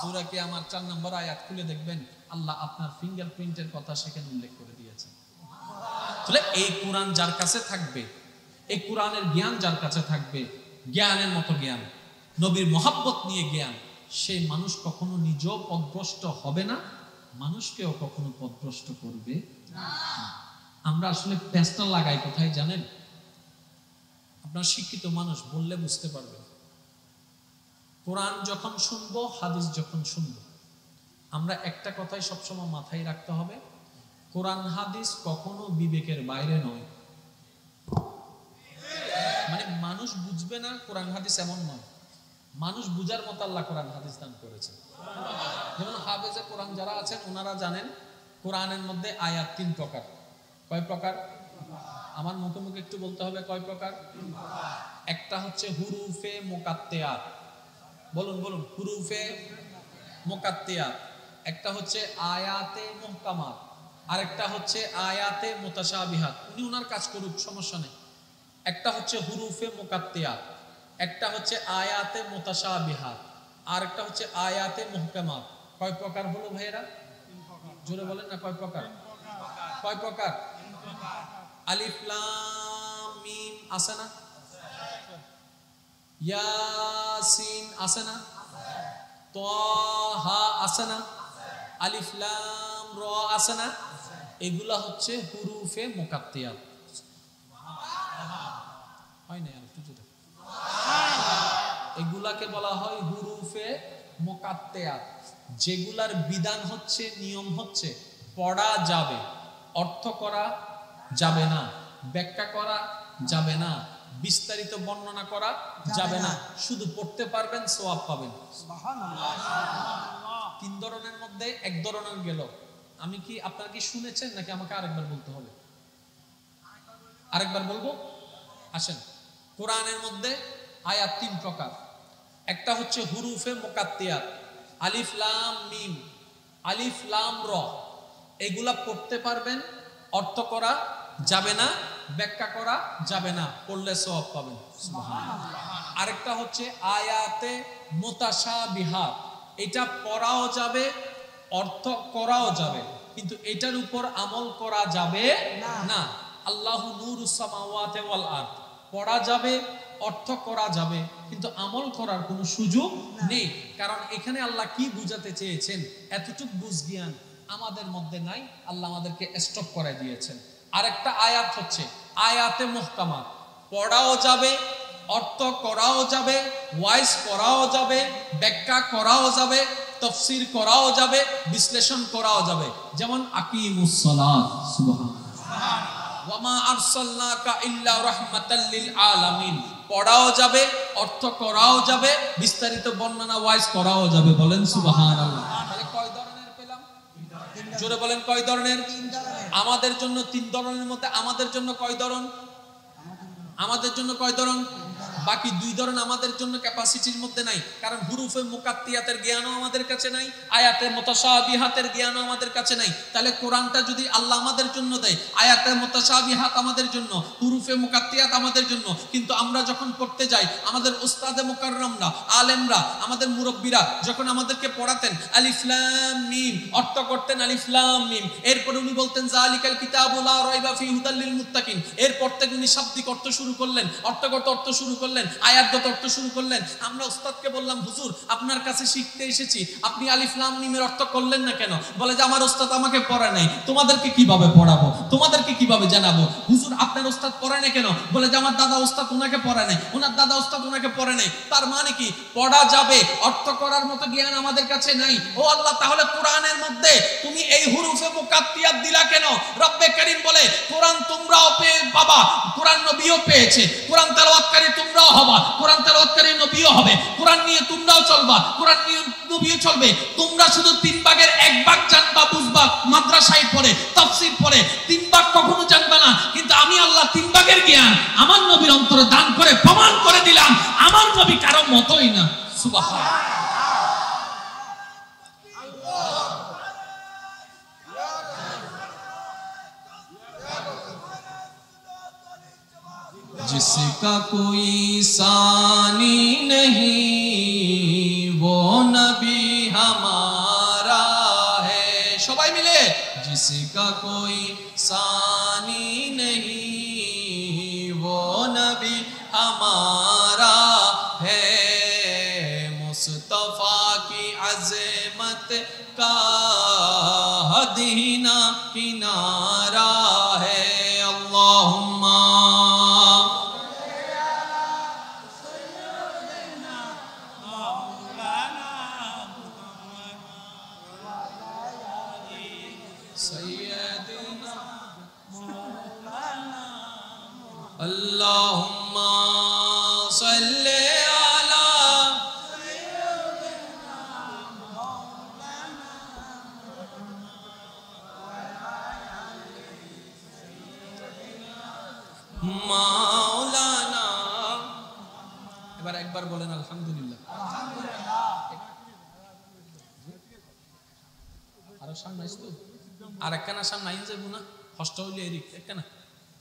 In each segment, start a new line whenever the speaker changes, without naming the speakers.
সূরা কিয়ামার 4 নম্বর আয়াত খুলে দেখবেন আল্লাহ আপনার ফিঙ্গারপ্রিন্টের কথা সেখানে উল্লেখ করে দিয়েছেন। তাহলে এই কোরআন যার কাছে থাকবে, এই কোরআনের জ্ঞান যার কাছে থাকবে, জ্ঞানের মতো জ্ঞান, নবীর মহব্বত নিয়ে জ্ঞান, সেই মানুষ কখনো নিজেও পথভ্রষ্ট হবে না, মানুষকেও কখনো পথভ্রষ্ট করবে না। আমরা আসলে পেঁচটা লাগাই কোথায় জানেন? আপনার শিক্ষিত মানুষ বললে বুঝতে পারবে। কোরআন যখন শুনবো, হাদিস যখন শুনবো, আমরা একটা কথাই সবসময় মাথায় রাখতে হবে, কোরআন হাদিস কখনো বিবেকের বাইরে নয়। মানে মানুষ বুঝবে না কোরআন হাদিস এমন নয়, মানুষ বুঝার মতো আল্লাহ কোরআন হাদিস দান করেছে। যেমন হাফেজে কোরআন যারা আছেন ওনারা জানেন কোরআনের মধ্যে আয়াত 3 প্রকার। কয় প্রকার? আমার মুখে মুখে একটু বলতে হবে কয় প্রকার। একটা হচ্ছে হুরুফে মুকাত্তিয়াত, বলুন বলুন, হুরুফে মুকাত্তিয়াত। একটা হচ্ছে আয়াতে মুহকামাত, আরেকটা হচ্ছে আয়াতে মুতাশাবিহাত। উনি ওনার কাজ করুক, সমস্যা নেই। একটা হচ্ছে হুরুফে মুকাত্তিয়াত, একটা হচ্ছে আয়াতে মুতাশাবিহাত, আর একটা হচ্ছে আয়াতে মুহকামাত। কয় প্রকার হলো ভাইয়েরা? জোরে বলেন না, কয় প্রকার? কয় প্রকার? আলিফ লাম মিম আছে না? ইয়াসিন আছে না? তাহা আছে না? আলিফ লাম র আছে না? এগুলা হচ্ছে হুরুফে মুকাত্তিয়াত। হয় না? আর একটু জোরে। এগুলাকে বলা হয় হুরুফে মুকাত্তিয়াত, যেগুলার বিধান হচ্ছে, নিয়ম হচ্ছে পড়া যাবে, অর্থ করা যাবে না, ব্যাখ্যা করা যাবে না, বিস্তারিত বর্ণনা করা যাবে না, শুধু পড়তে পারবেন, সওয়াব পাবেন। সুবহানাল্লাহ। 3 ধরনের মধ্যে এক ধরনের গেল। আমি কি আপনারা কি শুনেছেন নাকি আমাকে আরেকবার বলতে হবে? আরেকবার বলবো, আসেন। কোরআনের মধ্যে আয়াত 3 প্রকার। একটা হচ্ছে হুরুফে মুকাত্তিয়াত, আলিফ লাম মিম, আলিফ লাম র। এগুলা পড়তে পারবেন, অর্থ করা যাবে না, ব্যাখ্যা করা যাবে না, পড়লে সওয়াব পাবেন। সুবহানাল্লাহ। আরেকটা হচ্ছে আয়াতে মুতাশাবিহাত, এটা পড়াও যাবে, অর্থ করাও যাবে, কিন্তু এটার উপর আমল করা যাবে না। আল্লাহু নূরুস সামাওয়াতি ওয়াল আরদ, পড়া যাবে, অর্থ করা যাবে, কিন্তু আমল করার কোনো সুযোগ নেই। কারণ এখানে আল্লাহ কি বুঝাতে চেয়েছেন, এতটুক বুঝ জ্ঞান আমাদের মধ্যে নাই, আল্লাহ আমাদেরকে স্টপ করাই দিয়েছেন। আরেকটা আয়াত হচ্ছে আয়াতে মুহকামাত, পড়াও যাবে, অর্থ করাও যাবে, ওয়াইজ করাও যাবে, ব্যাখ্যা করাও যাবে, তাফসীর করাও যাবে, বিশ্লেষণ করাও যাবে। যেমন আকিমুস সালাত, সুবহানাল্লাহ, ওয়া মা আরসালনাকা ইল্লা রাহমাতাল লিল আলামিন, পড়াও যাবে, অর্থ করাও যাবে, বিস্তারিত বর্ণনা ওয়াইজ করাও যাবে। বলেন সুবহানাল্লাহ। তাহলে কয় ধরনের পেলাম? জোরে বলেন, কয় ধরনের? আমাদের জন্য 3 ধরনের মধ্যে আমাদের জন্য কয় ধরন? আমাদের জন্য কয় ধরন? বাকি 2 ধরন আমাদের জন্য ক্যাপাসিটির মধ্যে নাই, কারণ হুরুফে মুকাত্তিয়াতের জ্ঞানও আমাদের কাছে নাই, আয়াতে মুতাশাবিহাতের জ্ঞানও আমাদের কাছে নাই। তাহলে কোরআনটা যদি আল্লাহ আমাদের জন্য দেয়, আয়াতে মুতাশাবিহাত আমাদের জন্য, হুরুফে মুকাত্তিয়াত আমাদের জন্য, কিন্তু আমরা যখন পড়তে যাই, আমাদের উস্তাদে মুকাররমরা, আলেমরা, আমাদের মুরব্বিরা যখন আমাদেরকে পড়াতেন আলিফ লাম মিম, অর্থ করতেন আলিফ লাম মিম, এরপর উনি বলতেন যালিকাল কিতাবু লা রাইবা ফি হুদাল লিল মুত্তাকিন, এরপর থেকে উনি শাব্দিক অর্থ শুরু করলেন, অর্থগত অর্থ শুরু করলেন, আয়াতগত অর্থ শুরু করলেন। আমরা উস্তাদকে বললাম, হুজুর আপনার কাছে শিখতে এসেছি, আপনি আলিফ লাম মিমের অর্থ করলেন না কেন? বলে যে আমার উস্তাদ আমাকে পড়ায় নাই, তোমাদেরকে কিভাবে পড়াবো, তোমাদেরকে কিভাবে জানাবো? হুজুর আপনার উস্তাদ পড়ায় না কেন? বলে যে আমার দাদা উস্তাদ ওনাকে পড়ায় নাই, ওনার দাদা উস্তাদ ওনাকে পড়ে নাই। তার মানে কি? পড়া যাবে, অর্থ করার মতো জ্ঞান আমাদের কাছে নাই। ও আল্লাহ, তাহলে কোরআনের মধ্যে তুমি এই হুরুফে মুকাত্তিয়াত দিলা কেন? রব্বে কারীম বলে, কোরআন তোমরাও পেয়ে পাবা, কোরআন নবীও পেয়েছে, কোরআন তেলাওয়াতকারী তোমরাও হবা, কোরআন তেলাওয়াতকারী নবীও হবে, কোরআন নিয়ে তোমরাও চলবা, কোরআন নিয়ে নবীও চলবে। তোমরা শুধু 3 ভাগের 1 ভাগ জানবা, বুঝবা, মাদ্রাসায় পড়ে, তাফসীর পড়ে 3 ভাগ কখনো জানবা না, কিন্তু আমি আল্লাহ 3 ভাগের জ্ঞান আমার নবীর অন্তরে দান করে প্রমাণ করে দিলাম, আমার নবী কারো মতই না। সুবহানাল্লাহ। जिसका कोई सानी नहीं वो नबी हम जिसका कोई सानी नहीं, वो नबी हमारा है, मुस्तफा की अज़मत का हदीना किनारा है। अल्लाहुम्मा सय्यदना अल्लाहुम्मा सल्ले अला মাওলানা। এবার একবার বলেন আলহামদুলিল্লাহ। আরো সামনে আসতো আর একখানা সামনে আইন যাবো না, কষ্ট হইলে এরিক একখানা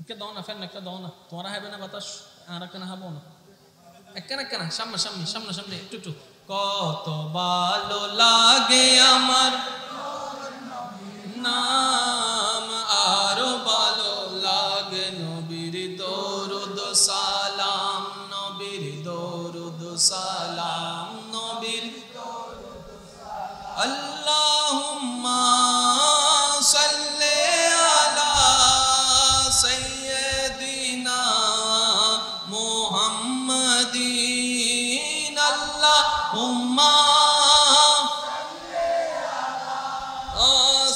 একটা দাও না, ফেন একটা দাও না, তোমরা হবে না বাতাস, আর একখানা হাবো না, একখানা সামনে সামনে সামনে সামনে একটু একটু। কত ভালো লাগে আমার নাম, আরো ভালো লাগে নবীর দরুদ সালাম, নবীর দরুদ সালাম, নবীর আল্লাহুম্মা সাল্লি আলা সাইয়্যিদিনা মুহাম্মাদিন, আল্লাহুম্মা সাল্লি আলা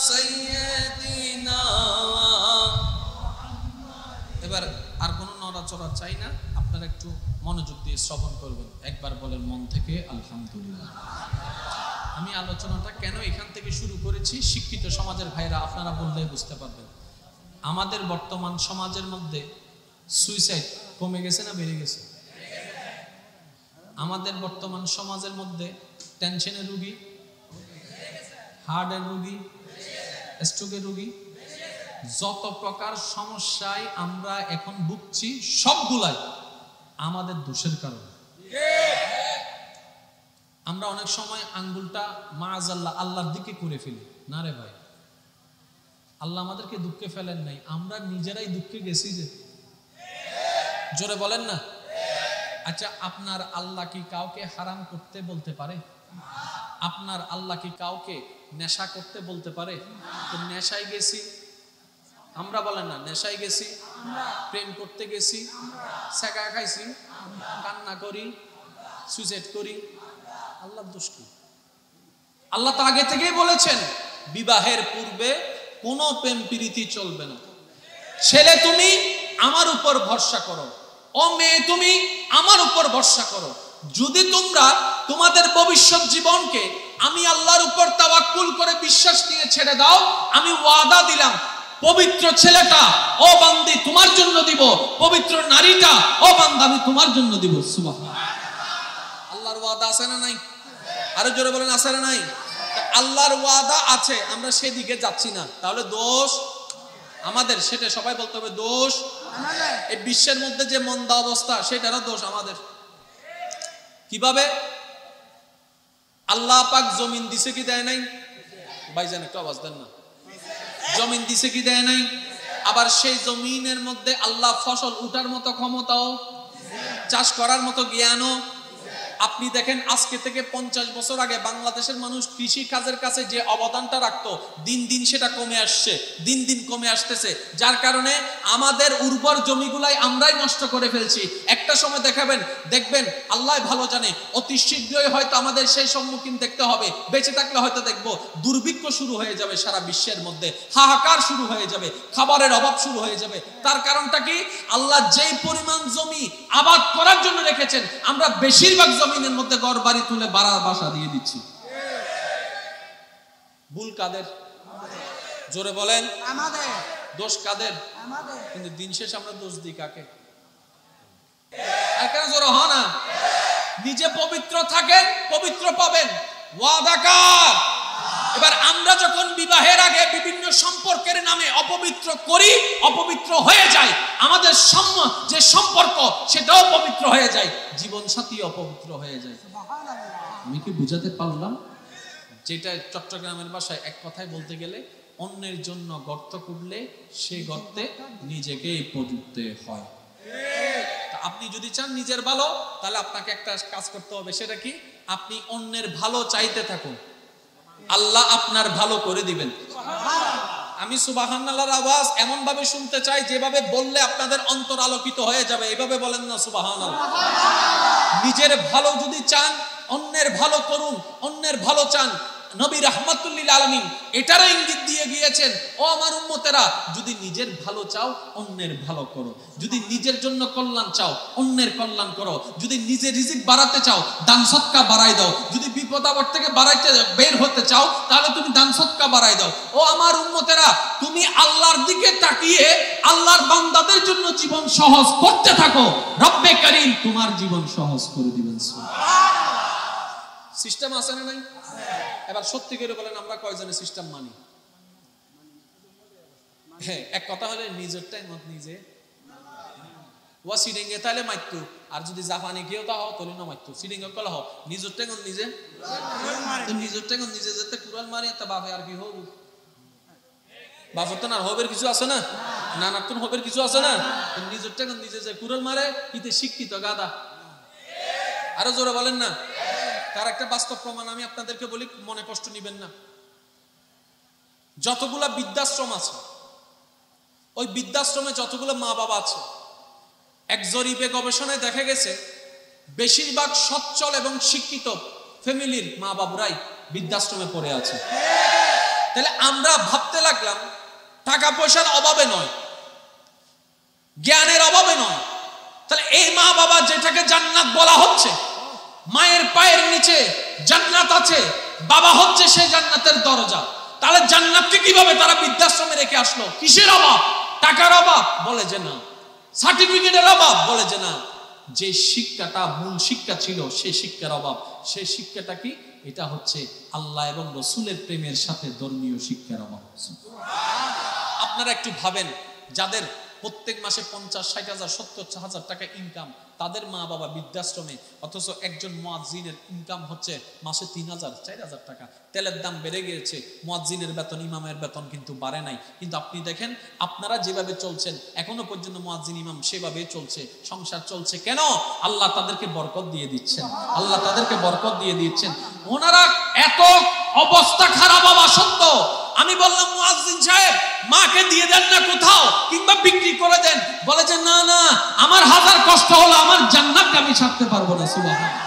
সাইয়্যিদিনা। এবার আর কোনো নড়াচড়া চাই না, আপনারা একটু মনোযোগ দিয়ে শ্রবণ করবেন। একবার বলেন মন থেকে আলহামদুলিল্লাহ। আমি আলোচনাটা কেন এখান থেকে শুরু করেছি, শিক্ষিত সমাজের ভাইরা আপনারা বললে বুঝতে পারবেন। আমাদের বর্তমান সমাজের মধ্যে সুইসাইড কমে গেছে না বেড়ে গেছে? আমাদের বর্তমান সমাজের মধ্যে টেনশনের রোগী, হার্টের রোগী, স্ট্রোকের রোগী, যত প্রকার সমস্যায় আমরা এখন ভুগছি সবগুলাই আমাদের দোষের কারণে। আমরা অনেক সময় আঙ্গুলটা মাআযাল্লাহ আল্লাহর দিকে করে ফেলি। না রে ভাই, আল্লাহ আমাদেরকে দুঃখে ফেলেন নাই, আমরা নিজেরাই দুঃখে গেছি। যে জোরে বলেন না। আচ্ছা, আপনার আল্লাহ কি কাউকে হারাম করতে বলতে পারে? আপনার আল্লাহ কি কাউকে নেশা করতে বলতে পারে? তো নেশায় গেছি আমরা, বলেন না, নেশায় গেছি, প্রেম করতে গেছি, সেকা খাইছি, কান্না করি, সুইসাইড করি, আল্লাহর দোষ কি? আল্লাহ তো আগে থেকেই বলেছেন বিবাহের পূর্বে কোনো প্রেম প্রীতি চলবে না। ছেলে তুমি আমার উপর ভরসা করো, ও মেয়ে তুমি আমার উপর ভরসা করো। যদি তোমরা তোমাদের ভবিষ্যৎ জীবনকে আমি আল্লাহর উপর তাওয়াক্কুল করে বিশ্বাস নিয়ে ছেড়ে দাও, আমি ওয়াদা দিলাম পবিত্র ছেলেটা ও বান্দি তোমার জন্য দিব, পবিত্র নারীটা ও বান্দা আমি তোমার জন্য দিব। সুবহানাল্লাহ। আল্লাহর ওয়াদা আছে না নাই? আরো জোরে বলেন আছে না নাই? আল্লাহর ওয়াদা আছে, আমরা সেদিকে যাচ্ছি না, তাহলে দোষ আমাদের। সেটা সবাই বলতে হবে দোষ আমাদের। এই বিশ্বের মধ্যে যে মন্দা অবস্থা সেটারও দোষ আমাদের। কিভাবে? আল্লাহ পাক জমিন দিছে কি দেয় নাই? ভাইজান একটু আওয়াজ দেন না। জমিন দিছে কি দেয় নাই? আবার সেই জমিনের মধ্যে আল্লাহ ফসল উঠার মতো ক্ষমতাও, চাষ করার মতো জ্ঞানও। আপনি দেখেন আজকে থেকে 50 বছর আগে বাংলাদেশের মানুষ কৃষি কাজের কাছে যে অবদানটা রাখতো, দিন দিন সেটা কমে আসছে, দিন দিন কমে আসতেছে। যার কারণে আমাদের উর্বর জমিগুলাই আমরাই নষ্ট করে ফেলছি। একটা সময় দেখবেন আল্লাহ ভালো জানে, অতি শীঘ্রই হয়তো আমাদের সেই সম্মুখীন দেখতে হবে। বেঁচে থাকলে হয়তো দেখবো দুর্ভিক্ষ শুরু হয়ে যাবে, সারা বিশ্বের মধ্যে হাহাকার শুরু হয়ে যাবে, খাবারের অভাব শুরু হয়ে যাবে। তার কারণটা কি? আল্লাহ যেই পরিমাণ জমি আবাদ করার জন্য রেখেছেন, আমরা বেশিরভাগ জমিনের মধ্যে ঘর বাড়ি তুলে বাসা দিয়ে দিচ্ছি। ভুল কাদের? জোরে বলেন আমাদের। দোষ কাদের? আমাদের। কিন্তু দিন শেষে আমরা দোষ দিই কাকে? এখানে জোরে হয় না। নিজে পবিত্র থাকেন, পবিত্র পাবেন। ওয়াদা কার? এবার আমরা যখন বিবাহের আগে বিভিন্ন সম্পর্কের নামে অপবিত্র করি, অপবিত্র হয়ে যায়, আমাদের যে সম্পর্ক সেটাও পবিত্র হয়ে যায়, জীবন সাথী অপবিত্র হয়ে যায়। আমি কি বুঝাতে পারলাম? যেটা চট্টগ্রামের ভাষায় এক কথায় বলতে গেলে অন্যের জন্য গর্ত করলে সে গর্তে নিজেকেই পড়তে হয়। আপনি যদি চান নিজের ভালো, তাহলে আপনাকে একটা কাজ করতে হবে, সেটা কি? আপনি অন্যের ভালো চাইতে থাকুন, আল্লাহ আপনার ভালো করে দিবেন। আমি সুবহানাল্লাহর আওয়াজ এমন ভাবে শুনতে চাই যেভাবে বললে আপনাদের অন্তর আলোকিত হয়ে যাবে। এইভাবে বলেন না সুবহানাল্লাহ। নিজের ভালো যদি চান, অন্যের ভালো করুন। অন্যের ভালো চান, নবী রাহমাতুল লিল আলামিন এটারও ইঙ্গিত দিয়ে গিয়েছেন, ও আমার উম্মতেরা, যদি নিজের ভালো চাও অন্যের ভালো করো, যদি নিজের জন্য কল্যাণ চাও অন্যের কল্যাণ করো, যদি নিজে রিজিক বাড়াতে চাও দান সদকা বাড়াই দাও, যদি বিপদ আপদ থেকে বাড়াইতে বের হতে চাও তাহলে তুমি দান সদকা বাড়াই দাও। ও আমার উম্মতেরা, তুমি আল্লাহর দিকে তাকিয়ে আল্লাহর বান্দাদের জন্য জীবন সহজ করতে থাকো, রব্বে কারীম তোমার জীবন সহজ করে দিবেন। সিস্টেম আছে না নাই? এবার সত্যি করে বলেন, আমরা কয়জনে সিস্টেম মানি? হ্যাঁ, এক কথা হলে নিজেরটাই মত নিজে ওয়া সিডিংয়ে তাহলে মাইতু, আর যদি জাপানি কেউ তা হও তলি না মাইতু, সিডিংয়ে কল হও নিজেরটাই কোন নিজে, তো নিজেরটাই কোন নিজে যেতে কুরআন মারি তা বাপে আর কি হবো? বাপের তো না হবের কিছু আছে না, নানার তো হবের কিছু আছে না, নিজেরটাই কোন নিজে যে কুরআন মারে ইতে শিক্ষিত গাদা। আরো জোরে বলেন না। তার একটা বাস্তব প্রমাণ আমি আপনাদেরকে বলি, মনে কষ্ট নিবেন না। যতগুলা বৃদ্ধাশ্রম আছে, ওই বৃদ্ধাশ্রমে যতগুলো মা বাবা আছে, এক জরিপে গবেষণায় দেখা গেছে বেশিরভাগ সচ্ছল এবং শিক্ষিত ফ্যামিলির মা বাবুরাই বৃদ্ধাশ্রমে পড়ে আছে। তাহলে আমরা ভাবতে লাগলাম টাকা পয়সার অভাবে নয়, জ্ঞানের অভাবে নয়, তাহলে এই মা বাবা যেটাকে জান্নাত বলা হচ্ছে, মায়ের পায়ের নিচে জান্নাত আছে, বাবা হচ্ছে সেই জান্নাতের দরজা, তাহলে জান্নাতকে কিভাবে তারা বৃদ্ধাশ্রমে রেখে আসলো? কিসের অভাব? টাকার অভাব? বলে যে না। সার্টিফিকেটের অভাব? বলে যে না। যে শিক্ষাটা মূল শিক্ষা ছিল সেই শিক্ষার অভাব। সেই শিক্ষাটা কি? এটা হচ্ছে আল্লাহ এবং রাসূলের প্রেমের সাথে ধর্মীয় শিক্ষার অভাব। আপনারা একটু ভাবেন, যাদের প্রত্যেক মাসে 50-60 হাজার 70 হাজার টাকা ইনকাম, তাদের মা বাবা বৃদ্ধাশ্রমে, অথচ একজন মুয়াজ্জিনের ইনকাম হচ্ছে মাসে 3000-4000 টাকা। তেলের দাম বেড়ে গিয়েছে, মুয়াজ্জিনের বেতন, ইমামের বেতন কিন্তু বাড়ে নাই। কিন্তু আপনি দেখেন আপনারা যেভাবে চলছেন, এখনো পর্যন্ত মুয়াজ্জিন ইমাম সেভাবেই চলছে, সংসার চলছে। কেন? আল্লাহ তাদেরকে বরকত দিয়ে দিচ্ছেন, আল্লাহ তাদেরকে বরকত দিয়ে দিচ্ছেন। ওনারা এত অবস্থা খারাপ হওয়া সত্ত্বেও আমি বললাম, মুয়াজ্জিন সাহেব মাকে দিয়ে দেন না কোথাও, কিংবা বিক্রি করে দেন। বলে যে না না, আমার হাজার কষ্ট হলো আমার জান্নাতকে আমি ছাড়তে পারবো না। সুবহানাল্লাহ।